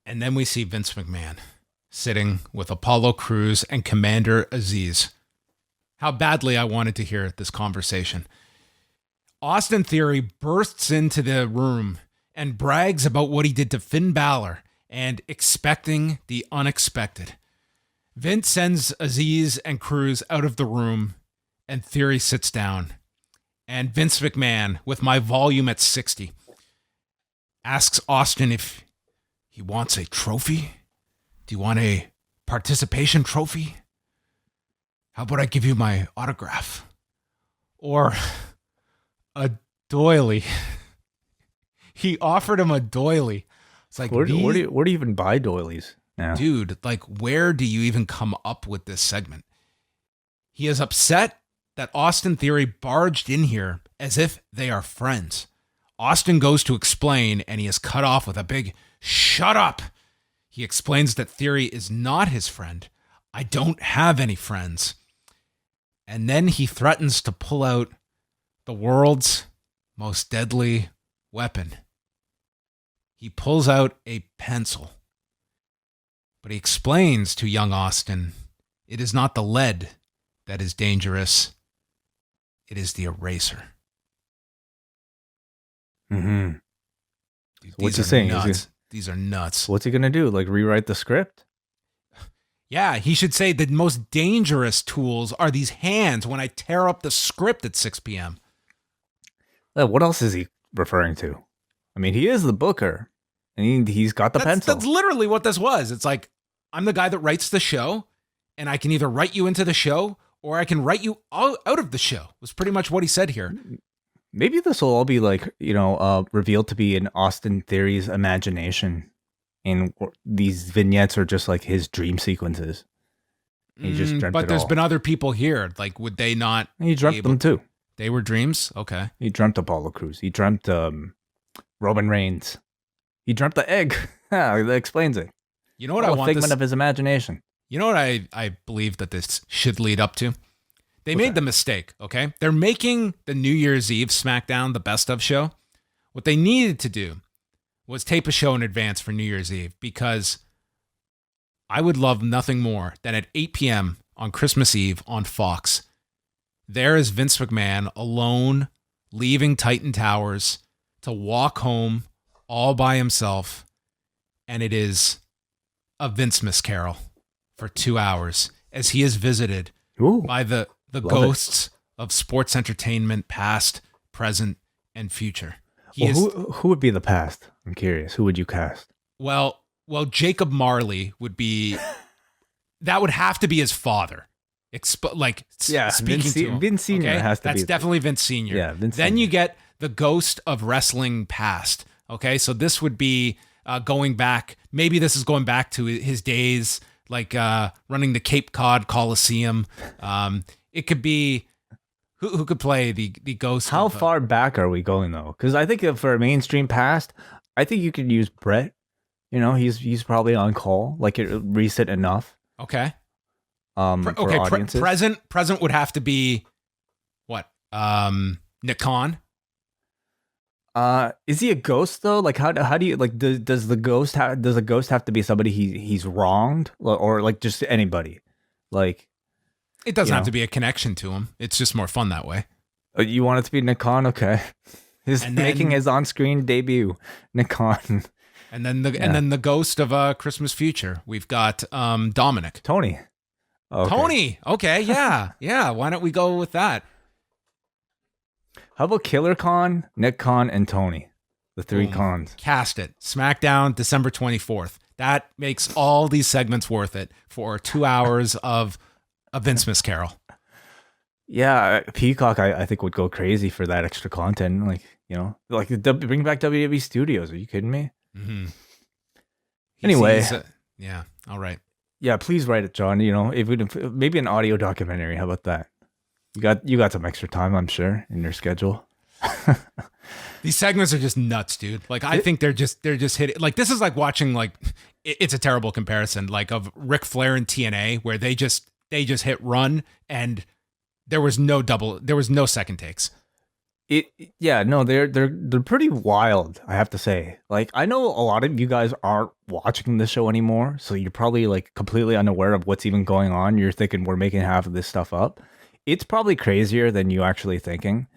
And then we see Vince McMahon sitting with Apollo Crews and Commander Aziz. How badly I wanted to hear this conversation. Austin Theory bursts into the room and brags about what he did to Finn Balor and expecting the unexpected. Vince sends Aziz and Crews out of the room, and Theory sits down. And Vince McMahon, with my volume at 60, asks Austin if he wants a trophy. Do you want a participation trophy? How about I give you my autograph? Or a doily. He offered him a doily. It's like, where do you even buy doilies now? Dude, like, where do you even come up with this segment? He is upset that Austin Theory barged in here as if they are friends. Austin goes to explain, and he is cut off with a big, "Shut up!" He explains that Theory is not his friend. I don't have any friends. And then he threatens to pull out the world's most deadly weapon. He pulls out a pencil. But he explains to young Austin, it is not the lead that is dangerous. It is the eraser. Mm-hmm. Dude, what's he saying? These are nuts. What's he going to do? Like rewrite the script? Yeah, he should say the most dangerous tools are these hands when I tear up the script at 6 p.m. What else is he referring to? I mean, he is the booker, and he's got the pencil. That's literally what this was. It's like, I'm the guy that writes the show, and I can either write you into the show, or I can write you out of the show, was pretty much what he said here. Maybe this will all be like, revealed to be in Austin Theory's imagination. And these vignettes are just like his dream sequences. He just dreamt But it there's all. been other people here. Like, would they not? He dreamt them too. They were dreams? Okay. He dreamt Apollo Crews. He dreamt Roman Reigns. He dreamt the egg. Yeah, that explains it. You know what all I a want figment of his imagination. You know what I believe that this should lead up to? They made the mistake, okay? They're making the New Year's Eve SmackDown the best of show. What they needed to do was tape a show in advance for New Year's Eve, because I would love nothing more than at 8 p.m. on Christmas Eve on Fox, there is Vince McMahon alone, leaving Titan Towers to walk home all by himself, and it is a Vince-Miss Carol for 2 hours as he is visited by the ghosts of sports entertainment, past, present, and future. Who would be the past? I'm curious. Who would you cast? Well, Jacob Marley would be. That would have to be his father. Speaking to him. Vince Senior has to be. That's definitely Vince Senior. Yeah, Vince. Then Senior. you get the ghost of wrestling past. Okay, so this would be going back. Maybe this is going back to his days, like running the Cape Cod Coliseum. It could be. Who could play the ghost? How far back are we going though? Because I think for a mainstream past, I think you could use Brett. He's probably on call, like recent enough. Okay. For audiences. Present would have to be what? Nick Khan. Is he a ghost though? Like how do you like does the ghost have to be somebody he's wronged, or like just anybody? Like it doesn't have to be a connection to him. It's just more fun that way. You want it to be Nick Khan? Okay. Making his on-screen debut, Nick Khan. And then the ghost of Christmas Future. We've got Dominic. Tony. Okay. Tony. Okay, yeah. Yeah, why don't we go with that? How about Killer Khan, Nick Khan, and Tony? The three Khans. Cast it. SmackDown, December 24th. That makes all these segments worth it for 2 hours of a Vince-Miss Carol. Yeah, Peacock, I think, would go crazy for that extra content. Bring back WWE Studios. Are you kidding me? Mm-hmm. Anyway. Yeah, all right. Yeah, please write it, John. Maybe an audio documentary. How about that? You got some extra time, I'm sure, in your schedule. These segments are just nuts, dude. Like, I think they're just hitting. Like, this is like watching, like, it's a terrible comparison, like of Ric Flair and TNA, where they just hit run and there was no second takes. Yeah, no, they're pretty wild, I have to say. Like, I know a lot of you guys aren't watching the show anymore, so you're probably like completely unaware of what's even going on. You're thinking we're making half of this stuff up. It's probably crazier than you actually thinking.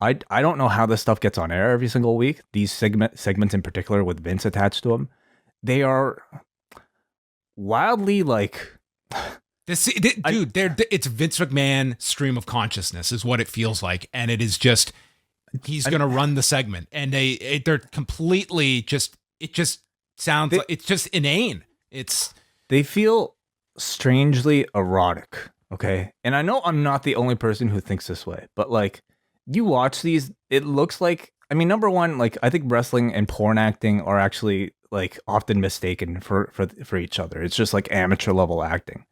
I don't know how this stuff gets on air every single week. These segments in particular with Vince attached to them, they are wildly like Dude, it's Vince McMahon stream of consciousness is what it feels like, and it is just he's going to run the segment, and they're completely just it just sounds like it's just inane. They feel strangely erotic, okay? And I know I'm not the only person who thinks this way, but like you watch these, it looks like, I mean, number one, like I think wrestling and porn acting are actually like often mistaken for each other. It's just like amateur level acting.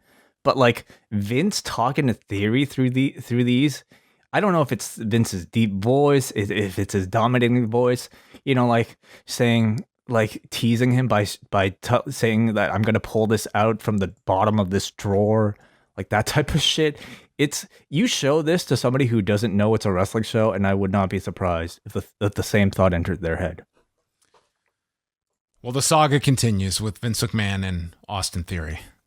But like Vince talking to Theory through these, I don't know if it's Vince's deep voice, if it's his dominating voice, like saying, like teasing him by saying that I'm gonna pull this out from the bottom of this drawer, like that type of shit. You show this to somebody who doesn't know it's a wrestling show, and I would not be surprised if the same thought entered their head. Well, the saga continues with Vince McMahon and Austin Theory.